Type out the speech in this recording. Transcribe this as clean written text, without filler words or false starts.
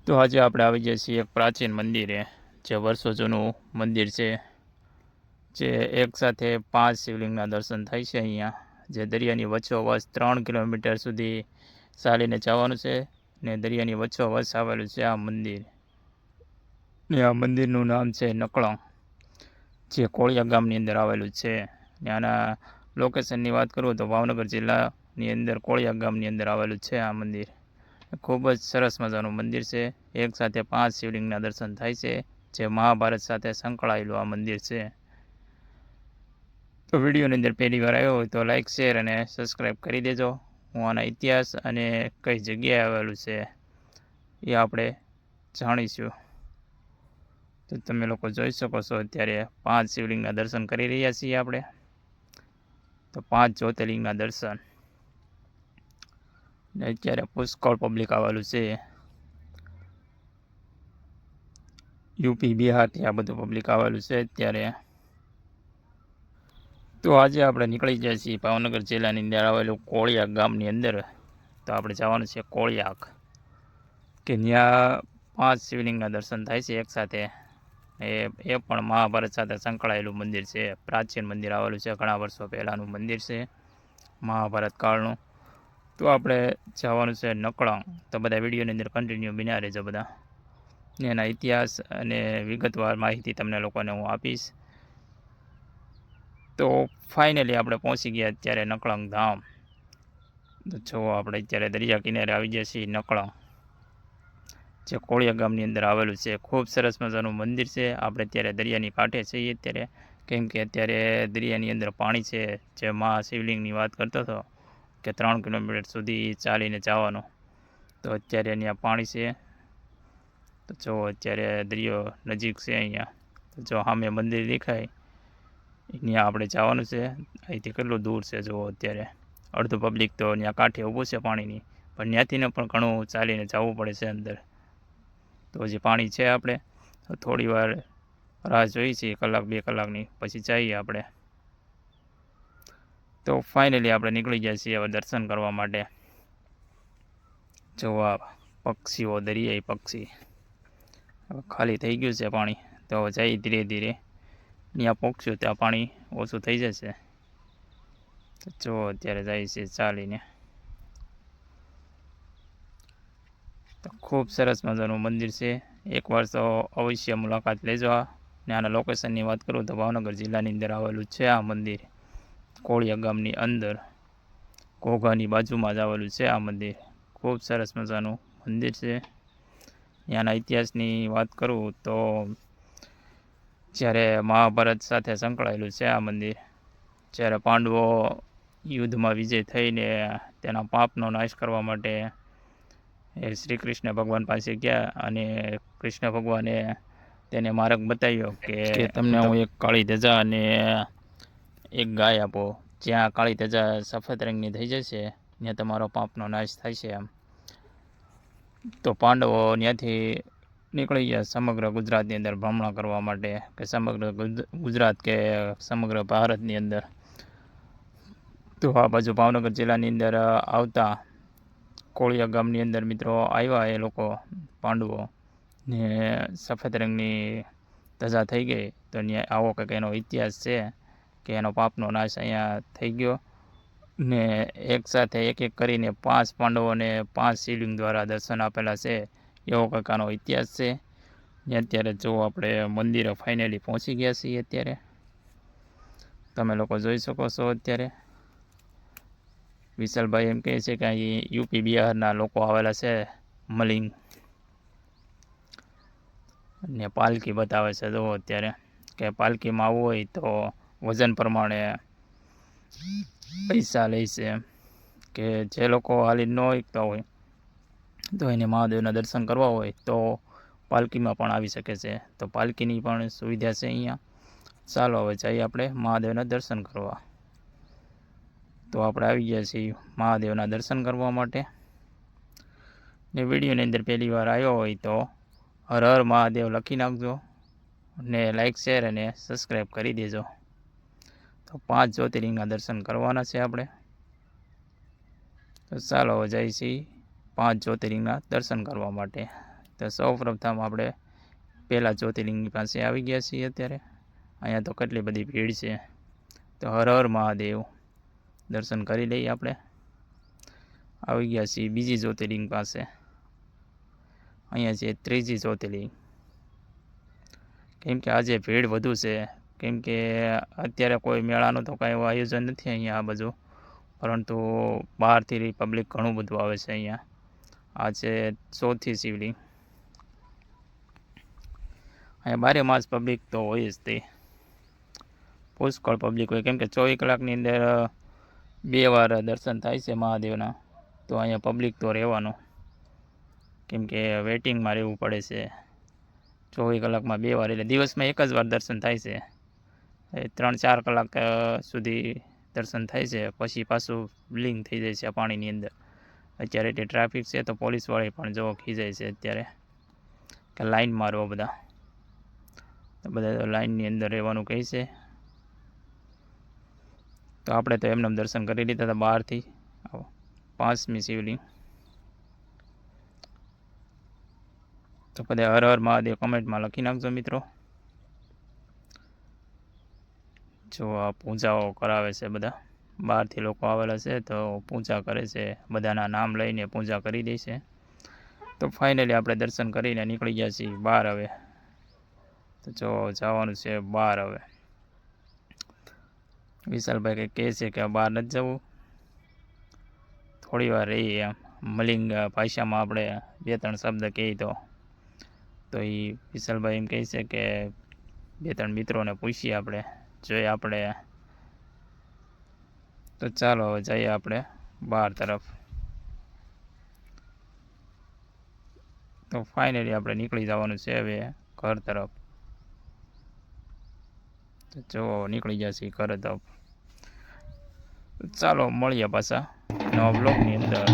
તો આજે આપણે આવી ગયા છીએ એક પ્રાચીન મંદિરે, જે વર્ષો જૂનું મંદિર છે, જે એકસાથે 5 શિવલિંગના દર્શન થાય છે અહીંયા, જે દરિયાની વચ્ચોવચ 3 કિલોમીટર સુધી ચાલીને જવાનું છે ને દરિયાની વચ્ચોવચ આવેલું છે આ મંદિર. ને આ મંદિરનું નામ છે નકળંગ, જે કોળિયા ગામની અંદર આવેલું છે. ને આના લોકેશનની વાત કરું તો ભાવનગર જિલ્લાની અંદર કોળિયા ગામની અંદર આવેલું છે આ મંદિર. ખૂબ જ સરસ મજાનું મંદિર છે. એકસાથે 5 શિવલિંગના દર્શન થાય છે, જે મહાભારત સાથે સંકળાયેલું આ મંદિર છે. તો વિડીયોની અંદર પહેલી વાર આવ્યો હોય તો લાઇક, શેર અને સબસ્ક્રાઈબ કરી દેજો. હું આના ઇતિહાસ અને કઈ જગ્યાએ આવેલું છે એ આપણે જાણીશું. તો તમે લોકો જોઈ શકો છો અત્યારે 5 શિવલિંગના દર્શન કરી રહ્યા છીએ આપણે. તો 5 જ્યોતિર્લિંગના દર્શન. ને અત્યારે પુષ્કળ પબ્લિક આવેલું છે. યુપી, બિહારથી આ બધું પબ્લિક આવેલું છે અત્યારે. તો આજે આપણે નીકળી જાય છીએ ભાવનગર જિલ્લાની અંદર આવેલું કોળિયાક ગામની અંદર. તો આપણે જવાનું છે કોળિયાક, કે ત્યાં 5 શિવલિંગના દર્શન થાય છે એકસાથે. એ પણ મહાભારત સાથે સંકળાયેલું મંદિર છે. પ્રાચીન મંદિર આવેલું છે, ઘણા વર્ષો પહેલાંનું મંદિર છે, મહાભારત કાળનું. તો આપણે જવાનું છે નકળંગ. તો બધા વિડીયોની અંદર કન્ટિન્યુ બન્યા રહેજો બધા. એના ઇતિહાસ અને વિગતવાર માહિતી તમને લોકોને હું આપીશ. તો ફાઇનલી આપણે પહોંચી ગયા અત્યારે નકળંગ ધામ. તો જો આપણે અત્યારે દરિયા કિનારે આવી ગયા છીએ નકળંગ, જે કોળિયા ગામની અંદર આવેલું છે. ખૂબ સરસ મજાનું મંદિર છે. આપણે અત્યારે દરિયાની કાંઠે છીએ અત્યારે, કેમ કે અત્યારે દરિયાની અંદર પાણી છે. જે મહાશિવલિંગની વાત કરતો હતો કે 3 કિલોમીટર સુધી ચાલીને જવાનું, તો અત્યારે અહીંયા પાણી છે. તો જો અત્યારે દરિયો નજીક છે અહીંયા. તો જો સામે મંદિર દેખાય ત્યાં આપણે જવાનું છે. અહીંથી કેટલું દૂર છે જુઓ અત્યારે. અડધું પબ્લિક તો ત્યાં કાંઠે ઊભું છે પાણીની, પણ ત્યાંથી પણ ઘણું ચાલીને જવું પડે છે અંદર. તો હજી પાણી છે, આપણે થોડી વાર રાહ જોઈ છીએ, 1-2 કલાકની, પછી જઈએ આપણે. તો ફાઇનલી આપણે નીકળી ગયા છીએ હવે દર્શન કરવા માટે. જો આ પક્ષીઓ, દરિયાઈ પક્ષી. હવે ખાલી થઈ ગયું છે પાણી, તો હવે જઈ ધીરે ધીરે. ત્યાં પહોંચ્યું ત્યાં પાણી ઓછું થઈ જશે. તો જો અત્યારે જાય છે ચાલીને. તો ખૂબ સરસ મજાનું મંદિર છે. એકવાર તો અવશ્ય મુલાકાત લેજો. ને આના લોકેશનની વાત કરું તો ભાવનગર જિલ્લાની અંદર આવેલું છે આ મંદિર. કોળિયા ગામની અંદર ઘોઘાની બાજુમાં જ આવેલું છે આ મંદિર. ખૂબ સરસ મજાનું મંદિર છે. ત્યાંના ઇતિહાસની વાત કરું તો જ્યારે મહાભારત સાથે સંકળાયેલું છે આ મંદિર. જ્યારે પાંડવો યુદ્ધમાં વિજય થઈને તેના પાપનો નાશ કરવા માટે શ્રી કૃષ્ણ ભગવાન પાસે ગયા, અને કૃષ્ણ ભગવાને તેને માર્ગ બતાવ્યો કે તમને હું એક કાળી ધજા અને એક ગાય આપો. જ્યાં કાળી ધજા સફેદ રંગની થઈ જશે ત્યાં તમારો પાપનો નાશ થાય છે એમ. તો પાંડવો ત્યાંથી નીકળી ગયા સમગ્ર ગુજરાતની અંદર ભ્રમણ કરવા માટે, કે સમગ્ર ગુજરાત કે સમગ્ર ભારતની અંદર. તો આ બાજુ ભાવનગર જિલ્લાની અંદર આવતા કોળિયા ગામની અંદર મિત્રો આવ્યા એ લોકો પાંડવો, ને સફેદ રંગની ધજા થઈ ગઈ. તો ત્યાં આવો કંઈક એનો ઇતિહાસ છે કે એનો પાપનો નાશ અહીંયા થઈ ગયો. ને એકસાથે એક કરીને 5 પાંડવોને 5 શિવલિંગ દ્વારા દર્શન આપેલા છે, એવો કંઈક આનો ઇતિહાસ છે. અત્યારે જો આપણે મંદિરે ફાઇનલી પહોંચી ગયા છીએ અત્યારે. તમે લોકો જોઈ શકો છો અત્યારે. વિશાલભાઈ એમ કહે છે કે અહીં યુપી, બિહારના લોકો આવેલા છે મલિંગ, ને પાલકી બતાવે છે જો અત્યારે, કે પાલકીમાં આવવું હોય તો વજન પ્રમાણે પૈસા લે છે. કે જે લોકો હાલી ન શકતા હોય તો એને મહાદેવના દર્શન કરવા હોય તો પાલકીમાં પણ આવી શકે છે. તો પાલકીની પણ સુવિધા છે અહીંયા. ચાલો હવે જઈએ આપણે મહાદેવના દર્શન કરવા. તો આપણે આવી ગયા છીએ મહાદેવના દર્શન કરવા માટે. ને વિડીયોની અંદર પહેલી વાર આવ્યો હોય તો હર હર મહાદેવ લખી નાખજો, ને લાઇક, શેર અને સબસ્ક્રાઈબ કરી દેજો. તો 5 જ્યોતિર્લિંગના દર્શન કરવાના છે આપણે. તો ચાલો હવે જઈએ છીએ 5 જ્યોતિર્લિંગના દર્શન કરવા માટે. તો સૌપ્રથમ આપણે પહેલા જ્યોતિર્લિંગની પાસે આવી ગયા છીએ અત્યારે. અહીંયા તો કેટલી બધી ભીડ છે. તો હર હર મહાદેવ દર્શન કરી લઈએ આપણે. આવી ગયા છીએ બીજી જ્યોતિર્લિંગ પાસે. અહીંયા છે ત્રીજી જ્યોતિર્લિંગ. કેમ કે આજે ભીડ વધુ છે, કેમ કે અત્યારે કોઈ મેળાનું તો કાંઈ એવું આયોજન નથી અહીંયા આ બાજુ, પરંતુ બહારથી પબ્લિક ઘણું બધું આવે છે અહીંયા. આ છે ચોથી શિવલિંગ. અહીંયા બારે માસ પબ્લિક તો હોય જ તે, પુષ્કળ પબ્લિક હોય, કેમ કે 24 કલાકની અંદર 2 વાર દર્શન થાય છે મહાદેવના. તો અહીંયા પબ્લિક તો રહેવાનું, કેમ કે વેઇટિંગમાં રહેવું પડે છે 24 કલાકમાં 2 વાર, એટલે દિવસમાં એક જ વાર દર્શન થાય છે. 3-4 કલાક સુધી દર્શન થાય છે, પછી પાછું લિંગ થઈ જાય છે પાણીની અંદર. અત્યારે તે ટ્રાફિક છે તો પોલીસવાળી પણ જો ખીજાય છે અત્યારે કે લાઈન મારો બધા. તો બધા લાઈનની અંદર રહેવાનું કહે છે. તો આપણે તો એમને દર્શન કરી લીધા હતા બહારથી. 5મી શિવલિંગ. તો બધા હર હર મહાદેવ કમેન્ટમાં લખી નાખજો મિત્રો. જો આ પૂજાઓ કરાવે છે બધા, બહારથી લોકો આવેલા છે તો પૂજા કરે છે, બધાના નામ લઈને પૂજા કરી દે છે. તો ફાઇનલી આપણે દર્શન કરીને નીકળી ગયા છીએ બહાર હવે. તો જો જવાનું છે બહાર હવે. વિશાલભાઈ કંઈક કહે છે કે બહાર નથી જવું, થોડી વાર રહીએ એમ. મલિંગ ભાષામાં આપણે 2-3 શબ્દ કહીએ તો એ વિશાલભાઈ એમ કહે છે કે 2-3 મિત્રોને પૂછીએ આપણે, જોઈએ આપણે. તો ચાલો હવે જઈએ આપણે બહાર તરફ. તો ફાઇનલી આપણે નીકળી જવાનું છે હવે ઘર તરફ. તો જો નીકળી ગયા છીએ ઘર તરફ. ચાલો મળીએ પાછા નવા બ્લોગની અંદર.